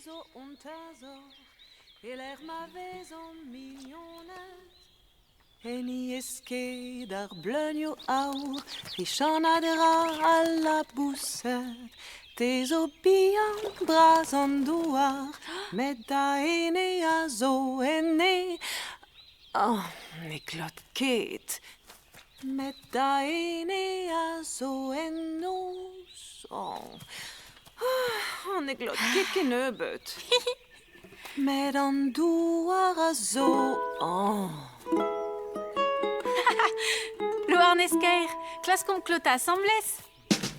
so unter so, er ma maison mignonnette. En esque dar blönio aur, richonadera à la boussette. Tes obian bras en douar, meda ene a zo ene. Oh, ne glott ket. Meda ene a zo enos. Oh, ne glott ket genöbet. Med en douar a zo. Oh. Louarneskeir, klas kom klota sembles.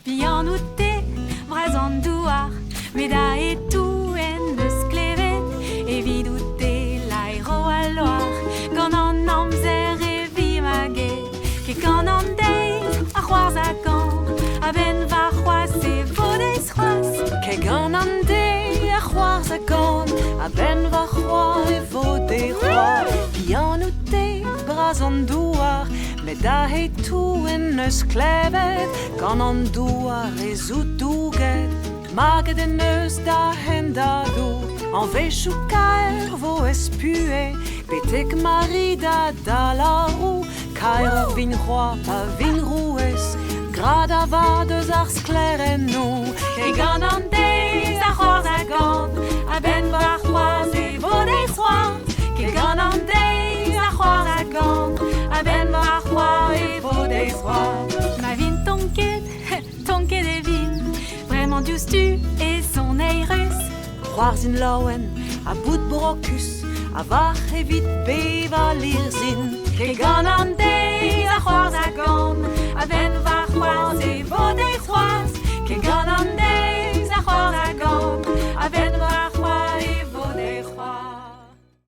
Pian outé, bras en douar, meda et tout en eus klevet, et vidouté l'airo à loir, gant an amzer e vi maget, ke gant an deiz a c'hoarz a gant, a ben va c'hoaz e vodeiz c'hoaz. Ke gant an deiz a c'hoarz a gant, a ben va c'hoaz e vodeiz c'hoaz. Pian outé, bras en douar, meda et tout en eus klevet, gant an douar e zoutouget. Maget en eus da hen da dou, an vechou kaer vo espue, petek marida da la rou, kaer vin roi pa vin roues, grad a va deus ar skler en nou. Ke gant an deiz a c'hoarz a gant, a ben var c'hoaz e vodeiz c'hoaz. Ke gant an deiz a c'hoarz a gant, a ben var c'hoaz e vodeiz c'hoaz. Ma vin tonket e vin, vraiment diouztu et son eirus. C'hoarz in laouen, a bout brocus, a var evit beva lirzin. Ke gant an deiz a c'hoarz a gant, a ben var c'hoaz e vodeiz c'hoaz.